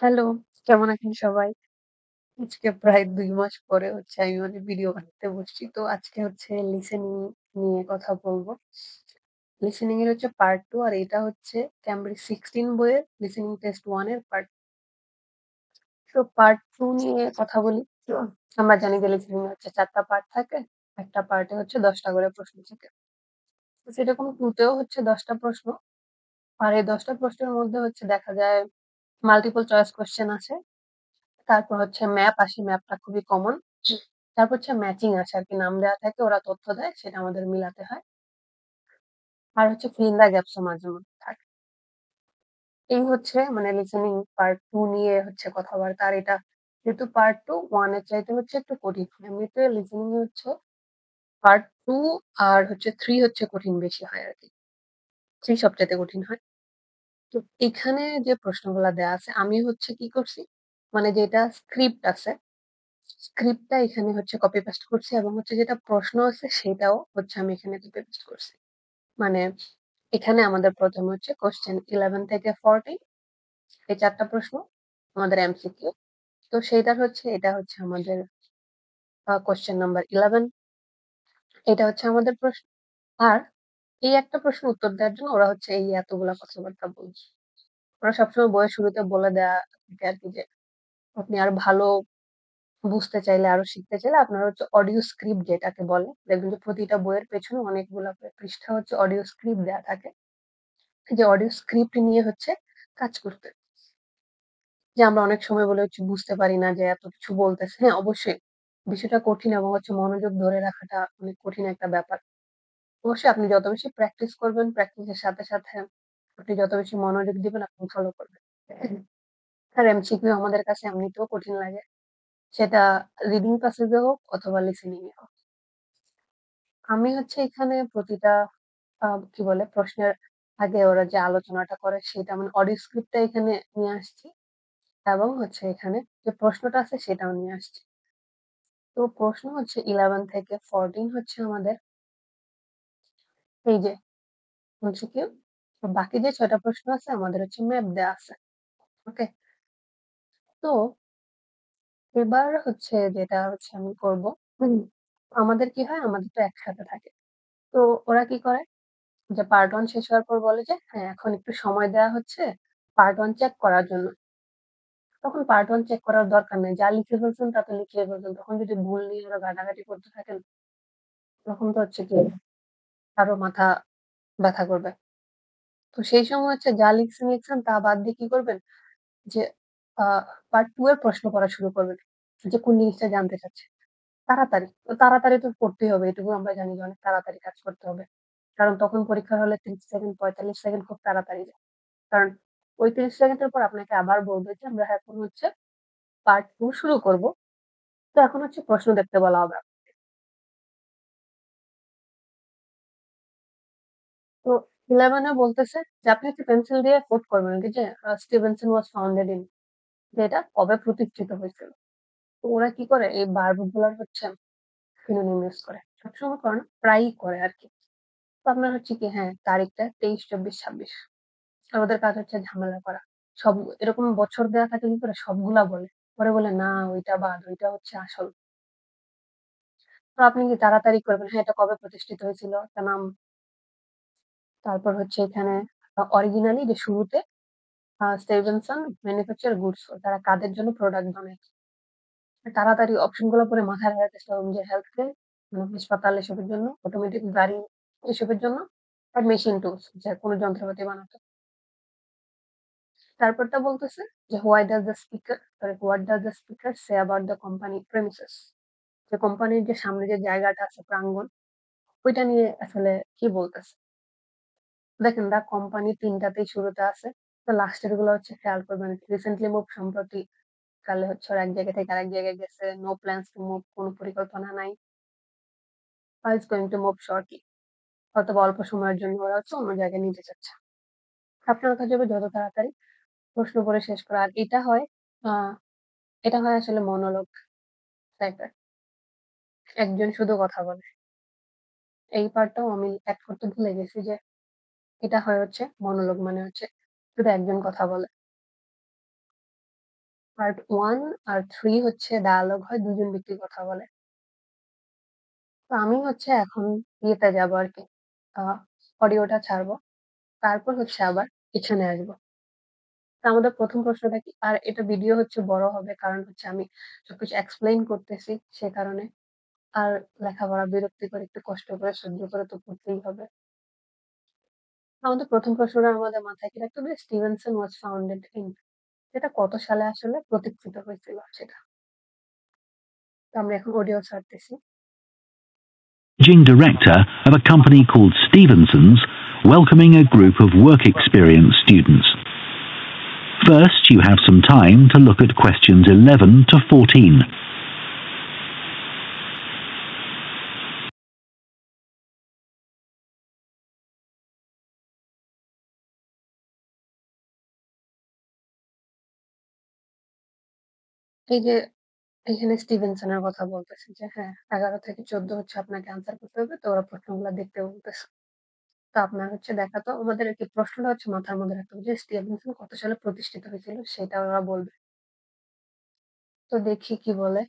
Hello, কেমন আছেন সবাই? আজকে প্রায় ২ মাস পরে হচ্ছে আমি ভিডিও বানাতে বসছি। তো আজকে হচ্ছে লিসেনিং নিয়ে কথা বলব। লিসেনিং এর হচ্ছে পার্ট 2 আর এটা হচ্ছে ক্যামব্রিজ 16 বইয়ের লিসেনিং টেস্ট 1 এর পার্ট। তো পার্ট 2 নিয়ে কথা বলি। তো আমরা জানি যে লিসেনিং এ হচ্ছে ৪ টা পার্ট থাকে। একটা পার্টে হচ্ছে ১০ টা করে প্রশ্ন থাকে। তো সেরকম 2 তেও হচ্ছে ১০ টা প্রশ্ন। আর এই ১০ টা প্রশ্নের মধ্যে হচ্ছে দেখা যায় মাল্টিপল চয়েস কোয়েশ্চেন আছে। তারপর হচ্ছে ম্যাপ আসে, ম্যাপটা খুবই কমন। তারপর হচ্ছে ম্যাচিং আসে আরকি নাম দেওয়া থাকে, ওরা তথ্য দেয় সেটা আমাদের মিলাতে হয়। আর হচ্ছে fill in the gaps ও মাঝে মধ্যে থাকে। এই হচ্ছে মানে লিসেনিং পার্ট 2 নিয়ে হচ্ছে কথাবার্তা। আর এটা যেহেতু পার্ট 2 1 এর চাইতে হচ্ছে একটু কঠিন। এমনিতে লিসেনিং এ হচ্ছে পার্ট 2 আর হচ্ছে 3 হচ্ছে কঠিন বেশি হয় আরকি। 3 সবচাইতে কঠিন হয়। তো এখানে যে প্রশ্নগুলা দেয়া আছে আমি হচ্ছে কি করছি, মানে যেটা স্ক্রিপ্ট আছে স্ক্রিপ্টটা এখানে হচ্ছে কপি পেস্ট করছি এবং হচ্ছে যেটা প্রশ্ন আছে সেটাও হচ্ছে আমি এখানে কপি পেস্ট করছি। মানে এখানে আমাদের ১ম হচ্ছে কোয়েশ্চেন 11 থেকে 14 এই ৪ টা প্রশ্ন আমাদের এমসিকিউ। তো সেইটার হচ্ছে এটা হচ্ছে আমাদের কোয়েশ্চেন নাম্বার 11 এটা হচ্ছে আমাদের প্রশ্ন। আর এই একটা প্রশ্নের উত্তর দেওয়ার জন্য ওরা হচ্ছে এই এতগুলা কথাবার্তা বলছে। ওরা সবসময় বইয়ের শুরুতে বলে দেয়া থাকে আরকি যে আপনি আরো ভালো বুঝতে চাইলে, আরো শিখতে চাইলে আপনার হচ্ছে অডিও স্ক্রিপ্ট যেটাকে বলে। দেখবেন যে প্রতিটা বইয়ের পেছনে অনেকগুলা করে পৃষ্ঠা হচ্ছে অডিও স্ক্রিপ্ট দেয়া থাকে। যে অডিও স্ক্রিপ্ট নিয়ে হচ্ছে কাজ করতে। যে আমরা অনেক সময় বলে হচ্ছে বুঝতে পারি না যে এত কিছু বলতেছে। হ্যাঁ, অবশ্যই বিষয়টা কঠিন এবং হচ্ছে মনোযোগ ধরে রাখাটা অনেক কঠিন একটা ব্যাপার। অবশ্যই আপনি যত বেশি প্র্যাকটিস করবেন, প্র্যাকটিসের সাথে, সাথে আপনি যত বেশি মনোযোগ দিবেন আপনি ভালো করবেন। আর এমসিকিউ আমাদের কাছে এমনিতেও কঠিন লাগে। সেটা রিডিং প্যাসেজ এ হোক অথবা লিসেনিং এ হোক। আমি হচ্ছে এখানে প্রতিটা কি বলে প্রশ্নের আগে ওরা যে আলোচনাটা করে সেটা মানে অডিও স্ক্রিপ্টটা এখানে নিয়ে আসছি এবং হচ্ছে এখানে যে প্রশ্নটা আছে সেটাও নিয়ে আসছি। তো প্রশ্ন হচ্ছে 11 থেকে 14 হচ্ছে আমাদের এই যে এমসিকিউ। বাকি যে ৬ টা প্রশ্ন আছে আমাদের হচ্ছে ম্যাপ দেয়া আছে। ওকে? তো এবার হচ্ছে যেটা হচ্ছে আমি করব, হুম, আমাদের কি হয় আমাদের তো একসাথে থাকে। তো ওরা কি করে যে পার্ট 1 শেষ হওয়ার পর বলে যে, "হ্যাঁ, এখন একটু সময় দেয়া হচ্ছে পার্ট 1 চেক করার জন্য।" তখন পার্ট 1 চেক করার দরকার নাই। যা লিখে ফেলছেন তা তো লিখেই ফেলছেন। তখন যদি ভুল নিয়ে ওরা ঘাটাঘাটি করতে থাকেন, তখন তো হচ্ছে কি আরো মাথা ব্যথা করবে। তো সেই সময় হচ্ছে যা লিখছেন তা বাদ দিয়ে কি করবেন? যে আ পার্ট 2 এর প্রশ্ন পড়া শুরু করবেন। যে কোন জিনিসটা জানতে চাচ্ছে। তাড়াতাড়ি। তো তাড়াতাড়ি তো পড়তেই হবে। এটুকু আমরা জানি যে অনেক তাড়াতাড়ি কাজ করতে হবে। কারণ তখন পরীক্ষার হলে ৩০ সেকেন্ড ৪৫ সেকেন্ড খুব তাড়াতাড়ি যায়। কারণ ওই ৩০ সেকেন্ডের পর আপনাকে আবার বলবে যে আমরা এখন হচ্ছে পার্ট 2 শুরু করব। তো এখন হচ্ছে প্রশ্ন দেখতে বলা হবে। তো 11 এ বলতেছে যে আপনি হচ্ছে পেন্সিল দিয়ে কোট করবেন আরকি যে স্টিভেনসন ওয়াস ফাউন্ডেড ইন যে এটা কবে প্রতিষ্ঠিত হয়েছিল। তো ওরা কি করে এই ভার্ব গুলার হচ্ছে সিনোনিম ইউজ করে। সবসময় করে না, প্রায়ই করে আরকি। তো আপনার হচ্ছে কি হ্যাঁ, তারিখটা ২৩, ২৪, ২৬ আমাদের কাজ হচ্ছে ঝামেলা করা। সব এরকম বছর দেয়া থাকলে কি করে সবগুলা বলে। পরে বলে না ওইটা বাদ, ওইটা হচ্ছে আসল। তো আপনি কি তাড়াতাড়ি করবেন, হ্যাঁ, এটা কবে প্রতিষ্ঠিত হয়েছিল, একটা নাম। তারপর হচ্ছে এখানে অরিজিনালি যে শুরুতে স্টিভেনসন ম্যানুফ্যাকচার গুডস তারা কাদের জন্য প্রোডাক্ট বানায়। তাড়াতাড়ি অপশন গুলো পড়ে মাথায় রাখার চেষ্টা করুন যে হেলথ কেয়ার, হাসপাতাল এসবের জন্য, অটোমেটিক গাড়ি এসবের জন্য, আর মেশিন টুলস যে কোনো যন্ত্রপাতি বানাতে। তারপরটা বলতেছে যে what does the speaker say about the company premises যে কোম্পানির যে সামনে যে জায়গাটা আছে প্রাঙ্গণ ওইটা নিয়ে আসলে কি বলতেছে। দেখেন দা কোম্পানি ৩ টাতেই শুরুতে আছে। তো লাস্টের গুলো হচ্ছে খেয়াল করবেন। রিসেন্টলি মুভ সম্প্রতি কালে হচ্ছে ওরা এক জায়গা থেকে আরেক জায়গায় গেছে। নো প্ল্যানস টু মুভ কোন পরিকল্পনা নাই। Is going to move shortly অথবা অল্প সময়ের জন্য ওরা হচ্ছে অন্য জায়গায় নিতে চাচ্ছে। আপনার কাজ হবে যত তাড়াতাড়ি প্রশ্ন করে শেষ করা। আর আ এটা হয় আসলে মনোলগ টাইপের। একজন শুধু কথা বলে। এই পার্টটাও আমি এড করতে ভুলে গেছি যে এটা হয় হচ্ছে মনোলগ মানে হচ্ছে শুধু একজন কথা বলে। পার্ট 1 আর 3 হচ্ছে ডায়ালগ হয়, ২ জন ব্যক্তি কথা বলে। তো আমি হচ্ছে এখন ইয়েতে যাবো আরকি, আ অডিওটা ছাড়বো। তারপর হচ্ছে আবার এখানে আসবো। তো আমাদের ১ম প্রশ্নটা কি? আর এটা ভিডিও হচ্ছে বড় হবে কারণ হচ্ছে আমি সবকিছু এক্সপ্লেইন করতেছি সে কারণে। আর লেখাপড়া বিরক্তিকর, একটু কষ্ট করে সহ্য করে তো পড়তেই হবে। আমাদের ১ম প্রশ্নটা আমাদের মাথায় কি রাখতে হবে? স্টিভেনসন ওয়াজ ফাউন্ডেড ইন, এটা কত সালে আসলে প্রতিষ্ঠিত হয়েছিল সেটা। তো আমরা এখন audio ছাড়তেছি। Managing director of a company called Stevenson's, welcoming a group of work experience students. First, you have some time to look at questions 11 to 14. এই যে এখানে স্টিভেনসনের কথা বলতেছে যে হ্যাঁ, ১১ থেকে ১৪ হচ্ছে আপনাকে আনসার করতে হবে। তো ওরা প্রশ্নগুলা দেখতে বলতেছে। তো আপনার হচ্ছে দেখা, তো আমাদের আরকি প্রশ্নটা হচ্ছে মাথার মধ্যে রাখতে হবে যে স্টিভেনসন কত সালে প্রতিষ্ঠিত হয়েছিল সেটা ওরা বলবে। তো দেখি কি বলে।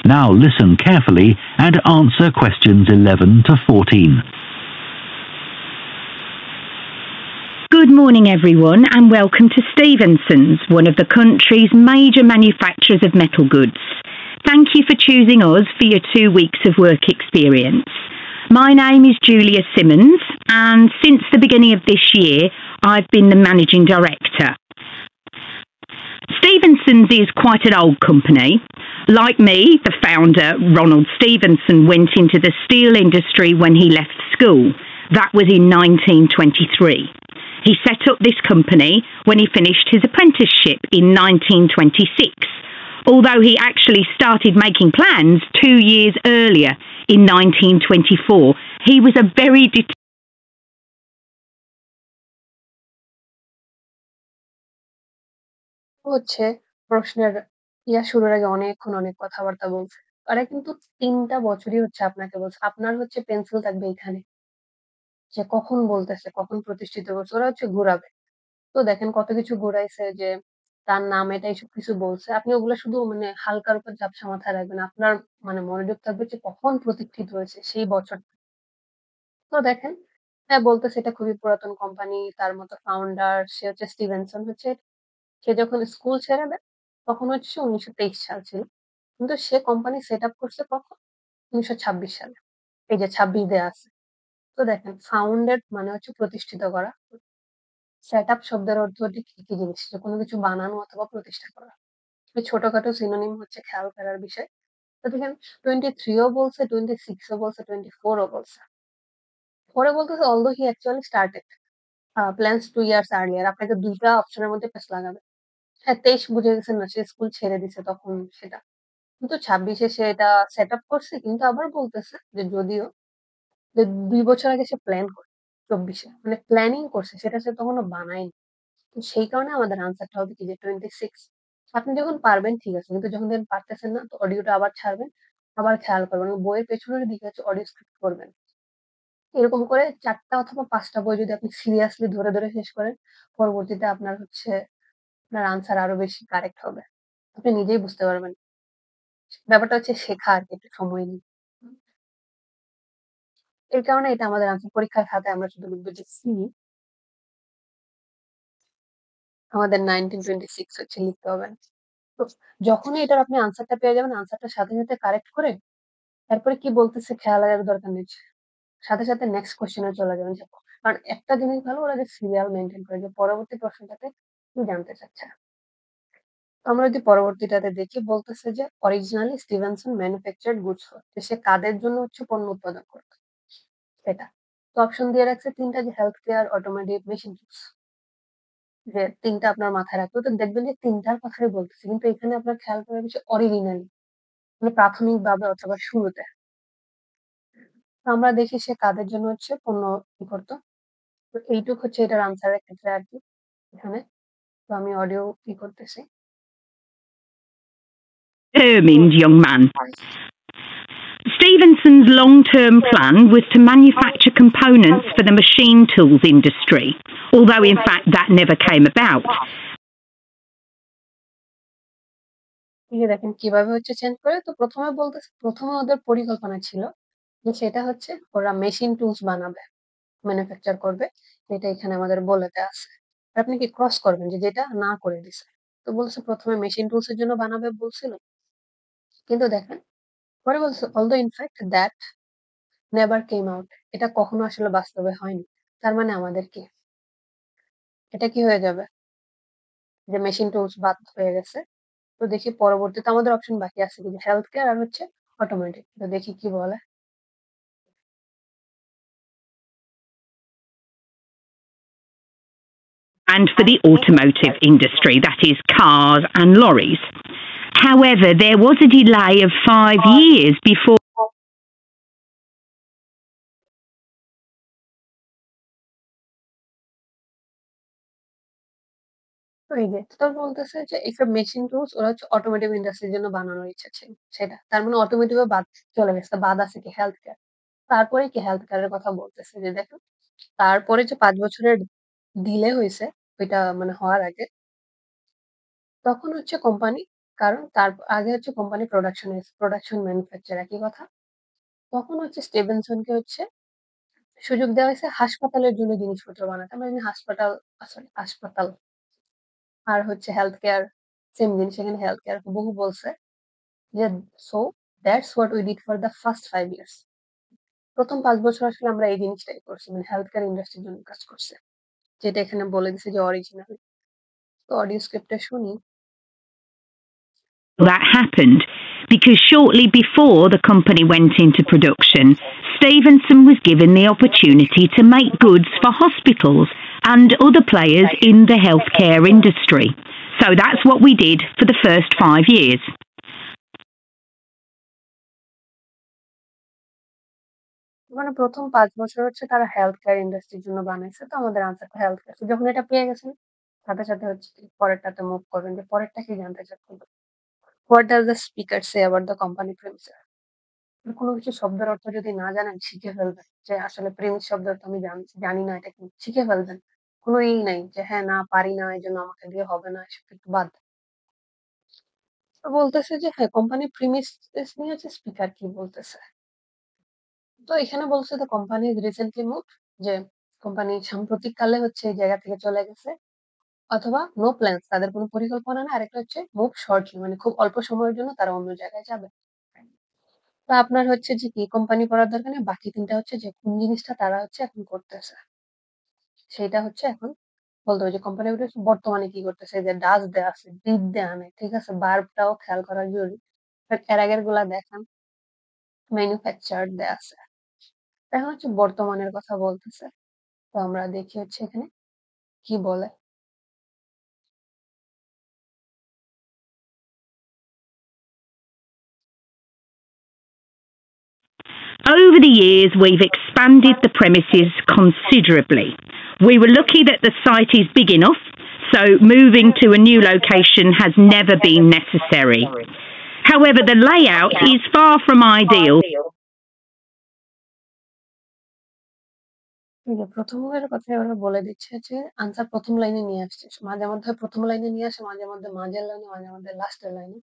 Now listen carefully and answer questions 11 to 14. Good morning, everyone, and welcome to Stevenson's, one of the country's major manufacturers of metal goods. Thank you for choosing us for your 2 weeks of work experience. My name is Julia Simmons, and since the beginning of this year, I've been the managing director. Stevenson's is quite an old company. Like me, the founder, Ronald Stevenson, went into the steel industry when he left school. That was in 1923. He set up this company when he finished his apprenticeship in 1926, although he actually started making plans 2 years earlier in 1924. He was a very হচ্ছে প্রশ্নের শুরুর আগে অনেকক্ষণ অনেক কথাবার্তা বলছে। ওরা কিন্তু ৩ টা বছরই হচ্ছে আপনাকে বলছে। আপনার হচ্ছে পেন্সিল থাকবে এখানে। যে কখন বলতেছে, কখন প্রতিষ্ঠিত করছে। ওরা হচ্ছে ঘুরাবে। তো দেখেন কত কিছু ঘুরাইছে যে তার নাম এটা এসব কিছু বলছে। আপনি ওগুলা শুধু মানে হালকার উপর ঝাপসা মাথায় রাখবেন। আপনার মানে মনোযোগ থাকবে যে কখন প্রতিষ্ঠিত হয়েছে সেই বছরটা। তো দেখেন, হ্যাঁ, বলতেছে এটা খুবই পুরাতন কোম্পানি। তার মতো ফাউন্ডার সে হচ্ছে স্টিভেনসন হচ্ছে, সে যখন স্কুল ছেড়ে দেয় তখন হচ্ছে ১৯২৩ সাল ছিল। কিন্তু সে কোম্পানি সেট আপ করছে কখন? ১৯২৬ সালে। এই যে ২৬ দেয়া আছে। তো দেখেন ফাউন্ডেড মানে হচ্ছে প্রতিষ্ঠিত করা। সেট আপ শব্দের অর্থ হচ্ছে কি, কি জিনিস? যে কোনো কিছু বানানো অথবা প্রতিষ্ঠা করা। এই ছোটখাটো সিনোনিম হচ্ছে খেয়াল করার বিষয়। তো দেখেন 23 ও বলছে, 26 ও বলছে, 24 ও বলছে। পরে বলতেছে although he actually started plans 2 years earlier, আপনাকে ২ টা অপশনের মধ্যে প্যাচ লাগাবে। হ্যাঁ, ২৩ বুঝে গেছেন না, সে স্কুল ছেড়ে দিছে তখন সেটা। কিন্তু ২৬ এ সে এটা সেট আপ করছে, কিন্তু আবার বলতেছে যে যদিও যে ২ বছর আগে সে প্ল্যান করছে ২৪ এ। মানে প্ল্যানিং করছে, সেটা সে তখনো বানায়নি। তো সেই কারণে আমাদের আনসারটা হবে কি যে 26। আপনি যখন পারবেন ঠিক আছে। কিন্তু যখন দেখবেন পারতেছেন না তো অডিওটা আবার ছাড়বেন। আবার খেয়াল করবেন। বইয়ের পেছনের দিকে হচ্ছে অডিও স্কিপ করবেন। এরকম করে ৪ টা অথবা ৫ টা বই যদি আপনি সিরিয়াসলি ধরে, ধরে শেষ করেন, পরবর্তীতে আপনার হচ্ছে আপনার আনসার আরো বেশি কারেক্ট হবে। আপনি নিজেই বুঝতে পারবেন। ব্যাপারটা হচ্ছে শেখা আরকি, একটু সময় নিয়ে। এই কারণে এটা আমাদের আনসার পরীক্ষার খাতায় আমরা শুধু লিখব যে সি, আমাদের 1926 হচ্ছে লিখতে হবে না। তো যখনই এটার আপনি আনসারটা পেয়ে যাবেন, আনসারটার সাথে, সাথে কারেক্ট করে তারপরে কি বলতেছে খেয়াল লাগার দরকার নেই। সাথে, সাথে নেক্সট কোয়েশ্চেন এ চলে যাবেন। যে কারণ একটা জিনিস ভালো, ওরা যে সিরিয়াল মেইনটেইন করে যে পরবর্তী প্রশ্নটাতে কি জানতে চাচ্ছে। তো আমরা যদি পরবর্তীটাতে দেখি, বলতেছে যে originally Stevenson manufactured goods for, যে সে কাদের জন্য হচ্ছে পণ্য উৎপাদন করত সেটা। তো অপশন দিয়ে রাখছে ৩ টা, যে health care, automotive, machine tools. যে ৩ টা আপনার মাথায় রাখতে হবে। তো দেখবেন যে ৩ টার কথাই বলতেছে। কিন্তু এখানে আপনার খেয়াল করা বিষয় অরিজিনালি, মানে প্রাথমিকভাবে অথবা শুরুতে। তো আমরা দেখি সে কাদের জন্য হচ্ছে পণ্য ই করত। তো এইটুক হচ্ছে এটার আনসারের ক্ষেত্রে আর কি এখানে। তো আমি অডিও কি করতেছি। Determined young man. Stevenson's long-term plan was to manufacture components for the machine tools industry, although in fact that never came about. দেখেন কিভাবে হচ্ছে চেঞ্জ করে। তো প্রথমে ওদের পরিকল্পনা ছিল যে সেটা হচ্ছে ওরা মেশিন টুলস বানাবে, ম্যানুফ্যাকচার করবে, যেটা এখানে আমাদের বলে দেয়া আছে। আপনি কি ক্রস করবেন যে যেটা না করে দিছে। তো বলছে প্রথমে মেশিন টুলস এর জন্য বানাবে বলছিল, কিন্তু দেখেন পরে বলছে although in fact that never came out, এটা কখনো আসলে বাস্তবে হয়নি। তার মানে আমাদের কি এটা কি হয়ে যাবে যে মেশিন টুলস বাদ হয়ে গেছে। তো দেখি পরবর্তীতে আমাদের অপশন বাকি আছে কিন্তু হেলথ কেয়ার আর হচ্ছে অটোমেটিক। তো দেখি কি বলে। And for the automotive industry, that is cars and lorries. However, there was a delay of 5 years before তো এই যে তো বলতেছে যে এইসব মেশিন টুলস ওরা হচ্ছে অটোমোটিভ ইন্ডাস্ট্রির জন্য বানানোর ইচ্ছা ছিল সেটা। তার মানে অটোমোটিভে বাদ চলে গেছে, বাদ আছে কি হেলথ কেয়ার। তারপরে কি হেলথ কেয়ারের কথা বলতেছে যে দেখো তারপরে যে 5 বছরের ডিলে হয়েছে ওইটা মানে হওয়ার আগে, তখন হচ্ছে কোম্পানি, কারণ তার আগে হচ্ছে কোম্পানি প্রোডাকশন ম্যানুফ্যাকচার একই কথা। তখন হচ্ছে স্টিভেনসনকে হচ্ছে সুযোগ দেওয়া হয়েছে হাসপাতালের জন্য জিনিসপত্র বানাতে। আমরা জানি হাসপাতাল, সরি হাসপাতাল আর হচ্ছে হেলথ কেয়ার সেম জিনিস। এখানে হেলথ কেয়ার বহু বলছে যে so that's what we did for the first 5 years. প্রথম 5 বছর আসলে আমরা এই জিনিসটাই করছি, মানে হেলথ কেয়ার ইন্ডাস্ট্রির জন্য কাজ করছে, যেটা এখানে বলে দিছে যে অরিজিনাল। তো অডিও স্ক্রিপ্টটা শুনি। that happened, because shortly before the company went into production, Stevenson was given the opportunity to make goods for hospitals and other players in the healthcare industry. So that's what we did for the first 5 years. মানে প্রথম 5 বছর হচ্ছে তারা health care ইন্ডাস্ট্রির জন্য বানাইছে। তো আমাদের আনসারটা হেলথ কেয়ার। যখন এটা পেয়ে গেছেন সাথে সাথে হচ্ছে কি পরেরটাতে মুভ করবেন যে পরেরটা কি জানতে চাচ্ছেন। What does the speaker say about the company premises. কোনো কিছু শব্দের অর্থ যদি না জানেন শিখে ফেলবেন যে আসলে প্রেমিস শব্দের অর্থ আমি জানি না, এটা কি শিখে ফেলবেন। কোনো নাই যে হ্যাঁ না পারি না এই জন্য আমাকে দিয়ে হবে না, এসব কিছু বাদ। তো বলতেছে যে হ্যাঁ কোম্পানি প্রিমিসেস নিয়ে হচ্ছে স্পিকার কি বলতেছে। তো এখানে বলছে দ্য কোম্পানি রিসেন্টলি মুভ, যে কোম্পানি সাম্প্রতিক কালে হচ্ছে এই জায়গা থেকে চলে গেছে, অথবা নো প্ল্যানস, তাদের কোনো পরিকল্পনা না। আরেকটা হচ্ছে মুভ শর্টলি, মানে খুব অল্প সময়ের জন্য তারা অন্য জায়গায় যাবে। তো আপনার হচ্ছে যে কি কোম্পানি করার দরকার নেই, বাকি 3টা হচ্ছে যে কোন জিনিসটা তারা হচ্ছে এখন করতেছে সেটা হচ্ছে এখন বলতে হবে যে কোম্পানি বর্তমানে কি করতেছে। যে ডাচ দেয়া আছে, ডিড দেয়া নেই, ঠিক আছে, বার্বটাও খেয়াল করা জরুরি। এর আগের গুলা দেখান ম্যানুফ্যাকচার দেয়া আছে। এখন হচ্ছে বর্তমানের কথা বলতেছে। তো আমরা দেখি হচ্ছে এখানে কি বলে। Over the years, we've expanded the premises considerably. We were lucky that the site is big enough, so moving to a new location has never been necessary. However, the layout is far from ideal. প্রথমের কথা ওরা বলে দিচ্ছে যে answer প্রথম লাইনে নিয়ে আসছে, মাঝে মধ্যে প্রথম লাইনে নিয়ে আসে, মাঝে মধ্যে মাঝের লাইনে, মাঝে মধ্যে লাস্টের লাইনে।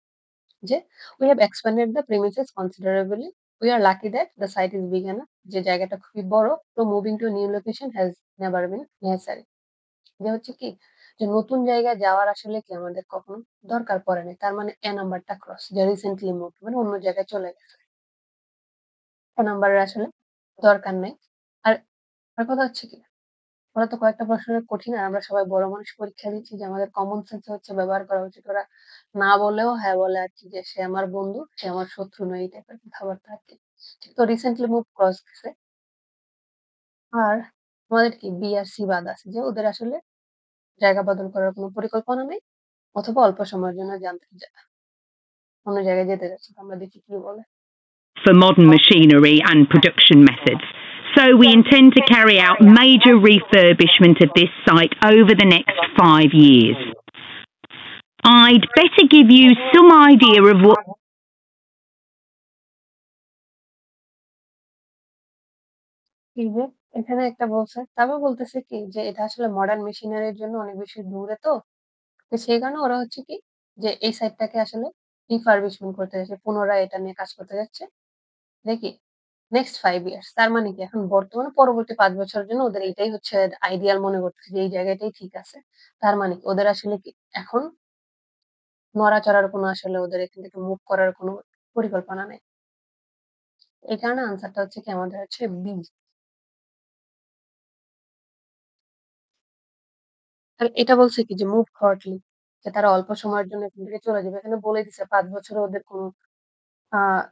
যে we have expanded the premises considerably. We are lucky that the site is big enough. যে জায়গাটা খুবই বড়। So moving to a new location has never been necessary. যে হচ্ছে কি যে নতুন জায়গায় যাওয়ার আসলে কি আমাদের কখনো দরকার পড়ে নাই। তার মানে এ নাম্বারটা ক্রস, যে রিসেন্টলি মুভ মানে অন্য জায়গায় চলে গেছে। এ নাম্বারের আসলে দরকার নাই। আর আর কথা হচ্ছে কি ওরা তো কয়েকটা প্রশ্নের কঠিন, আর আমরা সবাই বড় মানুষ পরীক্ষা দিচ্ছি, যে আমাদের কমন সেন্স হচ্ছে ব্যবহার করা উচিত। ওরা না বলেও হ্যাঁ বলে আর কি, যে সে আমার বন্ধু, সে আমার শত্রু নয়, এই টাইপের কথাবার্তা আর কি। তো রিসেন্টলি মুভ ক্রস গেছে। আর আমাদের কি বি আর সি বাদ আছে, যে ওদের আসলে জায়গা বদল করার কোনো পরিকল্পনা নেই, অথবা অল্প সময়ের জন্য অন্য জায়গায় যেতে যাচ্ছে। তো আমরা দেখি কি বলে। For modern machinery and production methods, So we intend to carry out major refurbishment of this site over the next 5 years. I'd better give you some idea of what এই যে এখানে একটা বলছে, তারপর বলতেছে কি যে এটা আসলে মডার্ন মেশিনারির জন্য অনেক বেশি দূরে তো সেই কারণে ওরা হচ্ছে কি যে এই সাইটটাকে আসলে রিফার্বিশমেন্ট করতে যাচ্ছে, পুনরায় এটা নিয়ে কাজ করতে যাচ্ছে দেখি নেক্সট 5 ইয়ার্স। তার মানে কি এখন বর্তমানে পরবর্তী 5 বছরের জন্য ওদের এটাই হচ্ছে আইডিয়াল মনে করতেছে যে এই জায়গাটাই ঠিক আছে। তার মানে কি ওদের আসলে কি এখন নড়াচড়ার কোনো আসলে ওদের এখান থেকে মুভ করার কোনো পরিকল্পনা নেই। এই কারণে আনসারটা হচ্ছে কি আমাদের হচ্ছে বি। আর এটা বলছে কি যে মুভ শর্টলি, যে তারা অল্প সময়ের জন্য এখান থেকে চলে যাবে। এখানে বলে দিছে 5 বছরে ওদের কোনো আহ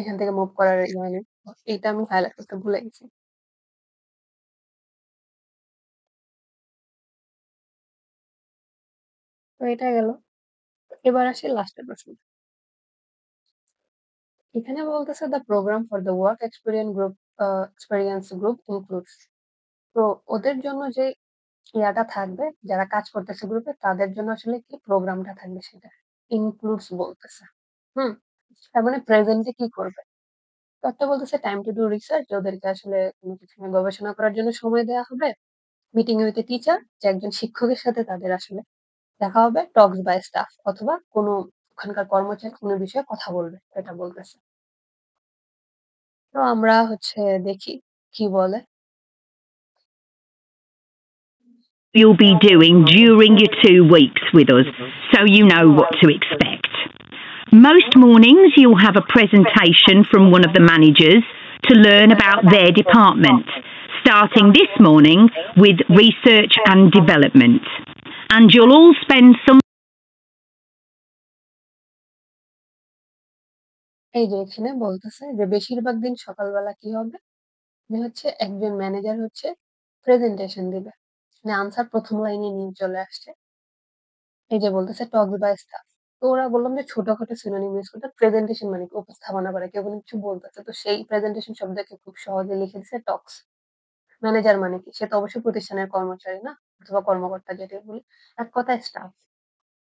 এখান থেকে মুভ করার ইয়ে নেই। এইটা আমি হাইলাইট করতে ভুলে গেছি। তো এটা গেল। এবার আসি লাস্টের প্রশ্ন। এখানে বলতেছে the programme for the work experience group includes. তো ওদের জন্য যে ইয়াটা থাকবে, যারা কাজ করতেছে গ্রুপে তাদের জন্য আসলে কি প্রোগ্রামটা থাকবে সেটা ইনক্লুডস বলতেছে। হুম, তার মানে প্রেজেন্টে কি করবে? তো একটা বলতেছে টাইম টু ডু রিসার্চ, ওদেরকে আসলে কোনো কিছু নিয়ে গবেষণা করার জন্য সময় দেওয়া হবে। মিটিং উইথ এ টিচার, যে একজন শিক্ষকের সাথে তাদের আসলে দেখা হবে। টকস বাই স্টাফ, অথবা কোনো ওখানকার কর্মচারী কোনো বিষয়ে কথা বলবে, এটা বলতেছে। তো আমরা হচ্ছে দেখি কি বলে। you'll be doing during your 2 weeks with us, so you know what to expect. Most mornings you'll have a presentation from one of the managers to learn about their department, starting this morning with research and development. And you'll all spend some এই যে এখানে বলতেছে যে বেশিরভাগ দিন সকালবেলা কি হবে, যে হচ্ছে একজন ম্যানেজার হচ্ছে প্রেজেন্টেশন দিবে। মানে আনসার প্রথম লাইনে নিয়ে চলে আসছে। এই যে বলতেছে টকস বাই স্টাফ। তো ওরা বললাম যে ছোটখাটো সিনোনিম ইউজ করতে, প্রেজেন্টেশন মানে কি উপস্থাপনা করে, কেউ কোনো কিছু বলতেছে, তো সেই প্রেজেন্টেশন শব্দকে খুব সহজে লিখে দিছে টক্স। ম্যানেজার মানে কি, সে তো অবশ্যই প্রতিষ্ঠানের কর্মচারী না, অথবা কর্মকর্তা যেটা বলি, এক কথায় স্টাফ।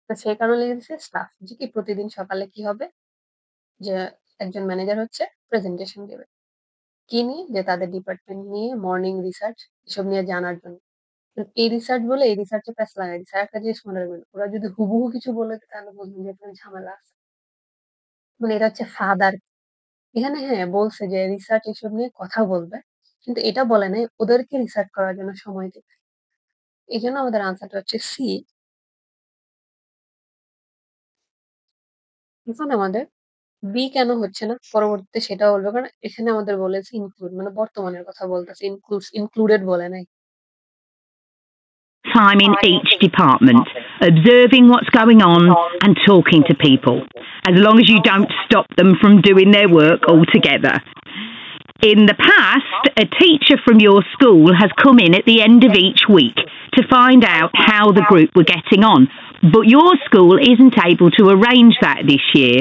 তো সেই কারণে লিখে দিছে স্টাফ, যে কি প্রতিদিন সকালে কি হবে, যে একজন ম্যানেজার হচ্ছে প্রেজেন্টেশন দেবে কি নিয়ে, যে তাদের ডিপার্টমেন্ট নিয়ে মর্নিং রিসার্চ এসব নিয়ে জানার জন্য। এই রিসার্চ বলে এই রিসার্চে প্যাচ লাগাই দিচ্ছে। আর একটা জিনিস মনে রাখবেন, ওরা যদি হুবহু কিছু বলে দেয় তাহলে বুঝবেন যে এখানে ঝামেলা আছে। মানে এটা হচ্ছে ফাদার। এখানে হ্যাঁ বলছে যে রিসার্চ এসব নিয়ে কথা বলবে, কিন্তু এটা বলে নাই ওদেরকে রিসার্চ করার জন্য সময় দেবে। এই জন্য আমাদের আনসারটা হচ্ছে সি। এখন আমাদের বি কেন হচ্ছে না পরবর্তীতে সেটা বলবো, কারণ এখানে আমাদের বলেছে ইনক্লুড, মানে বর্তমানের কথা বলতেছে, ইনক্লুডেড বলে নাই। time in each department, observing what's going on and talking to people, as long as you don't stop them from doing their work altogether. In the past, a teacher from your school has come in at the end of each week to find out how the group were getting on, but your school isn't able to arrange that this year.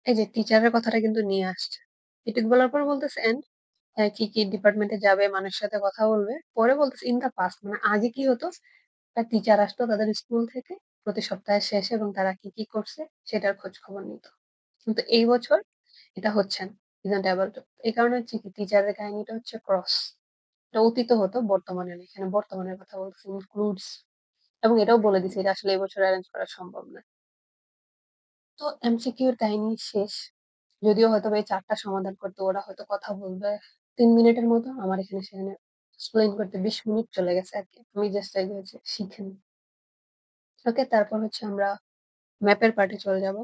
এই যে টিচারের কথাটা কিন্তু নিয়ে আসছে। এটুকু বলার পর বলতেছে এন্ড কি কি ডিপার্টমেন্টে যাবে, মানুষের সাথে কথা বলবে। পরে বলতেছে ইন দা পাস্ট, মানে আগে কি হতো, একটা টিচার আসতো তাদের স্কুল থেকে প্রতি সপ্তাহের শেষে, এবং তারা কি কি করছে সেটার খোঁজ খবর নিত। কিন্তু এই বছর এটা হচ্ছে না, ইজন্ট অ্যাবল টু। এই কারণে হচ্ছে কি টিচারের কাহিনীটা হচ্ছে ক্রস, এটা অতীত হতো বর্তমানে নেই। এখানে বর্তমানের কথা বলছে ইনক্লুডস, এবং এটাও বলে দিছে এটা আসলে এই বছর অ্যারেঞ্জ করা সম্ভব না। তো এমসিকিউর কাহিনী শেষ। যদিও হয়তো এই 4টা সমাধান করতে ওরা হয়তো কথা বলবে 3 মিনিটের মতো, আমার এখানে সেখানে এক্সপ্লেইন করতে 20 মিনিট চলে গেছে আর কি। আমি জাস্ট চাই যে হচ্ছে শিখেন। ওকে, তারপর হচ্ছে আমরা ম্যাপের পার্টে চলে যাব।